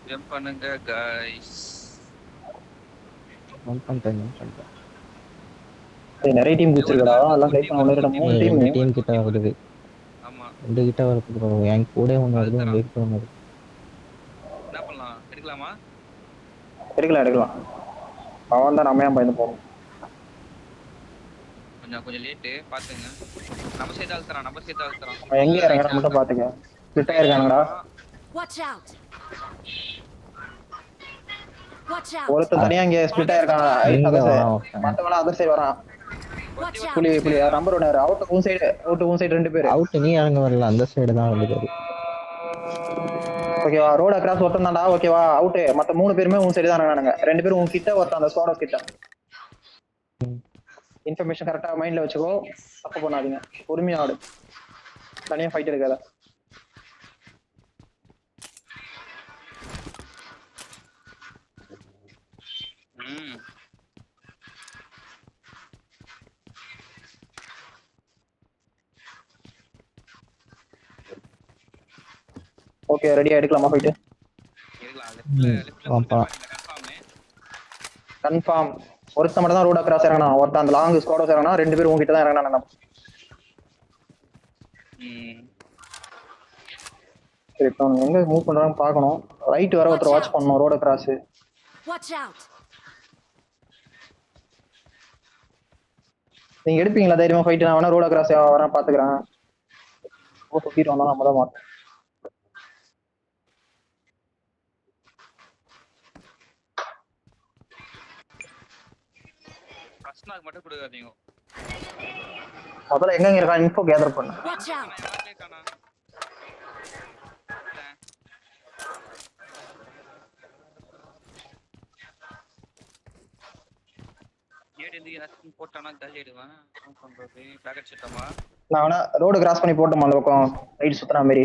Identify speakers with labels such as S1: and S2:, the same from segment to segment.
S1: Jump பண்ணுங்க guys.
S2: Jump பண்ணிட்டேன்.
S3: ஏய் நிறைய டீம் குச்சிருக்கடா. எல்லாம் கைட் பண்ண ஒண்ணு 3 டீம்.
S2: 2 டீம் கிட்ட வருது.
S1: ஆமா.
S2: 2 கிட்ட வருது ப்ரோ. என் கூட ஒன்னு வருது, உங்க கிட்ட ஒன்னு வருது.
S1: என்ன பண்ணலாம்? எடுக்கலாமா?
S3: எடுக்கலாம். அவன் தான் நம்ம ஏன் பயந்து போறோம்.
S1: கொஞ்சம் லேட் பாத்துங்க. நம்ம சைடு அழுத்துறான்.
S3: எங்க இறங்கற மட்டும் பாத்துக்க. ஸ்பிட் ஆயிருக்கானுங்கடா.
S4: Watch out.
S3: ஒருத்தன் தனியா இங்க ஸ்பிட் ஆயிருக்கானடா. மத்தவன அதர் சைடு வரான். புலி நம்பர் 1 அவுட் உன் சைடு 2 பேர்.
S2: அவுட் நீ இறங்க வரல, அந்த சைடு தான் வந்துட்டாரு.
S3: ஓகேவா, ரோட் அக்ராஸ் ஒருத்தன் தான்டா. ஓகேவா, அவுட். மத்த 3 பேருமே உன் சைடு தான் இறங்குறானுங்க. 2 பேரும் உன் கிட்ட, ஒருத்தன் அந்த ஸ்குவாட் கிட்ட. இன்ஃபர்மேஷன் கரெக்டா மைண்ட்ல வச்சுக்கோ. தப்பு பண்ணாதீங்க. பொறுமையா ஆடு. தனியா ஃபைட் எடுக்காத. ஓகே ரெடியா எடுக்கலாமா ஃபைட்? கன்ஃபார்ம். ஒருத்த மட்டும் தான் ரோட் அக்ராஸ் இறங்கனா. ஒருத்த அந்த லாங் ஸ்குவாட் இறங்கனா. 2 பேரும் உன்கிட்ட தான் இறங்கனா. சரி இப்போ எங்க மூவ் பண்றாங்க பார்க்கணும். ரைட் வர ஒருத்தர் வாட்ச் பண்ணனும் ரோட் அக்ராஸ்.
S4: Watch out.
S3: நீங்க எடுப்பீங்களா தைரியமா ஃபைட்? நான் வேணா ரோட் அக்ராஸ் வரேன் பாத்துக்கறேன். ஓ சுத்திட்டு வந்தா நம்ம தான் மாட்டோம்.
S1: கஸ்னாக்கு மட்டும் கொடுக்காதீங்க.
S3: முதல்ல எங்க இருக்கா இன்ஃபோ கேதர் பண்ணு.
S4: Watch out.
S3: நான் வேணா ரோடு கிராஸ் பண்ணி போட்டோமா அந்த பக்கம் ரைட் சுத்துற மாதிரி.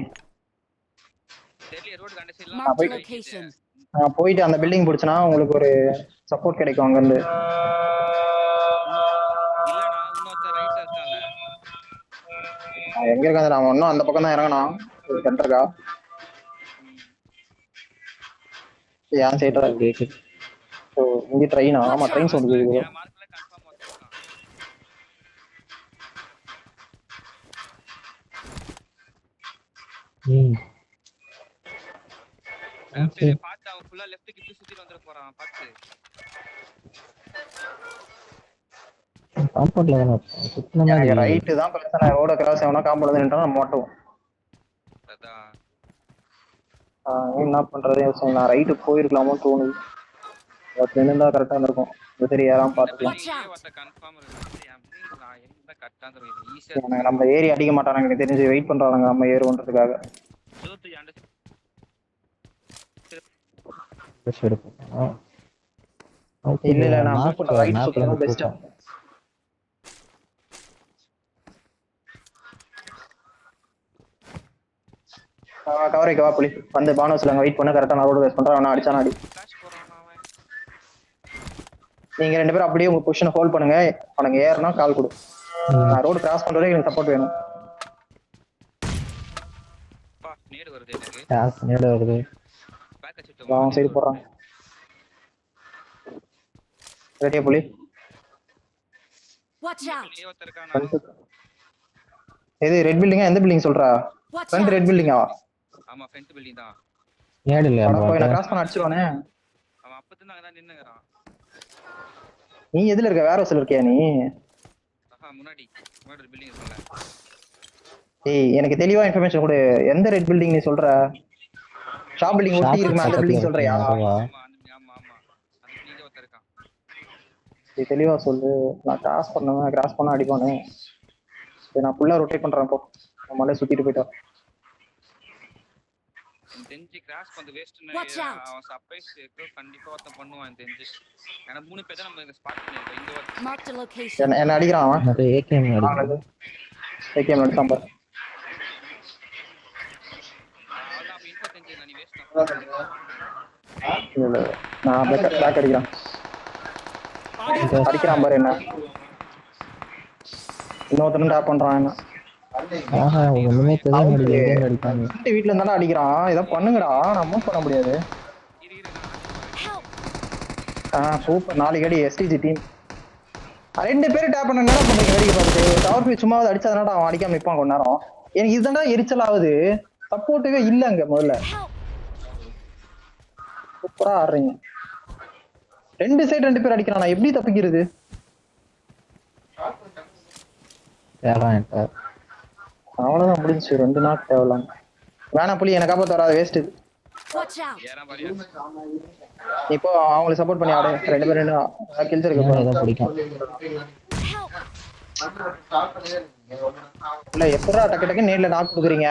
S3: நான் போயிட்டு அந்த பில்டிங் பிடிச்சனா உங்களுக்கு ஒரு சப்போர்ட் கிடைக்கும் அங்க இருந்து. எங்க இருக்காது நான் ஒன்னும் அந்த பக்கம் தான் இறங்கனா சென்டர்க்கா. ஏன் சைடுல இருக்கு? ஓ இங்க ட்ரெயினா? ஆமா ட்ரெயின் சவுண்ட் கேக்குது.
S1: பாத்து அவன் ஃபுல்லா லெஃப்ட் கிட்ட சுத்திட்டு வந்துற போறான். பாத்து
S2: காம்பவுண்ட்ல தான் சுத்தின மாதிரி.
S3: ரைட் தான் பிரச்சனை. ரோட கிராஸ் ஆவனா காம்பவுண்ட்ல நின்றா நம்ம மாட்டோம்.
S1: அதான்
S3: என்ன பண்றதே யோசனை. நான் ரைட்டு போயிருக்கலாமோ தோணுது. அது நின்றா கரெக்டா இருக்கும். சரி யாராம் பாத்துக்கலாம். நம்ம ஏறி அடிக்க மாட்டாங்க எனக்கு தெரிஞ்சு. வெயிட் பண்றாங்க நம்ம ஏறுன்றதுக்காக. இல்ல நான் மூவ் பண்ற ரைட் சுத்தறது பெஸ்ட். கவரேக்கு வா புலி. வந்து பானோஸ்ல வெயிட் பண்ண. கரெக்டா நான் ரோடு வேஸ்ட் பண்றேன். அவன அடிச்சானா அடி. நீங்க 2 பேரும் அப்படியே உங்க பொசிஷனை ஹோல்ட் பண்ணுங்க. அவனுங்க ஏறனா கால் கொடு. நான் ரோடு கிராஸ் பண்றதுக்கு எனக்கு சப்போர்ட் வேணும்.
S1: பா நேடு வருது எனக்கு.
S2: நேடு வருது.
S1: பேக் அடிச்சிட்டு
S3: அவன் சைடு போறான். ரெடியா புலி?
S4: Watch out.
S3: எது ரெட் பில்டிங்கா? எந்த பில்டிங் சொல்றா? ஃப்ரண்ட் ரெட் பில்டிங்கா?
S1: ஆமா ஃப்ரண்ட் பில்டிங் தான்.
S2: நேடு இல்ல.
S3: போய் நான் கிராஸ் பண்ண அடிச்சிடுவானே.
S1: அவன் அப்பதான் அங்க தான் நின்னுங்கறான்.
S3: நீ எதுல இருக்க? வேற ஹவுஸ்ல இருக்கியா நீ?
S1: முன்னாடி பில்டிங் இருக்குல.
S3: ஏய் எனக்கு தெளிவா இன்ஃபர்மேஷன் கொடு. எந்த ரெட் பில்டிங் நீ சொல்ற? ஷாப் பில்டிங் ஒட்டி இருக்குமா அந்த பில்டிங் சொல்றியா?
S1: ஆமா ஆமா அந்த பில்டிங்ல ஒருத்தர் இருக்கான்.
S3: நீ தெளிவா சொல்லு. நான் கிராஸ் பண்ண அடிப்பானே. சரி நான் ஃபுல்லா ரொட்டேட் பண்றேன். போ நம்மளே சுத்திட்டு போய்ட்டா.
S1: தெரிஞ்சு கிராஸ் பண்ணது வேஸ்ட்னு அவன் சர்ப்ரைஸ் கண்டிப்பா ஒருத்தன் பண்ணுவான் தெரிஞ்சு. ஏன்னா 3 பேர் தான் நம்ம இங்க ஸ்பாட் பண்ணிருக்கோம். இங்க ஒரு
S4: Mark the location.
S3: என்ன அடிக்கிறான் அவன்.
S2: அது ஏகேஎம் அடிக்குது.
S3: ஏகேஎம் எடுத்தான் பாரு.
S1: அவன் அப்ப இன்ஃபோ தெரிஞ்சு நீ வேஸ்ட்
S3: இல்ல நான் பேக் அடிக்கிறான். அடிக்கிறான் பாரு என்ன. இன்னொருத்தன் டாப் பண்றான் என்ன.
S2: ஆஹா ஒண்ணுமே தெரிய மாட்டேங்குது. அடிப்பாங்க.
S3: வீட்ல இருந்தா அடிக்கிறான். இத பண்ணுங்கடா. நான் மூவ் பண்ண முடியாது. சூப்பர் 4 அடி எஸ்டிஜி டீம். 2 பேரும் டேப் பண்ண என்ன பண்றீங்க வேடிக்கை பார்த்துட்டு? டவர் போய் சும்மாவது அடிச்சாதானடா அவன் அடிக்காம நிப்பான் கொஞ்ச நேரம். எனக்கு இதுதான்டா எரிச்சல் ஆகுது. சப்போர்ட்டுவே இல்ல அங்க முதல்ல. சூப்பரா ஆடுறீங்க. 2 சைடு 2 பேர் அடிக்கிறானா, எப்படி தப்பிக்கிறது? அவ்வளவுதான் முடிஞ்சு. 2 நாட் தேவலாம். வேணா புலி எனக்கு காப்பாத்த வராது, வேஸ்ட் இது.
S4: Watch out!
S1: ஏறா பாரியா
S3: இப்போ அவங்களுக்கு சப்போர்ட் பண்ணி ஆடு. 2 பேர் என்ன கில்ஸ் இருக்கு
S2: ஏதோ பிடிக்கும்.
S4: Help!
S3: இல்ல எப்படா டக்கு டக்கு நேர்ல நாக் குடுக்குறீங்க?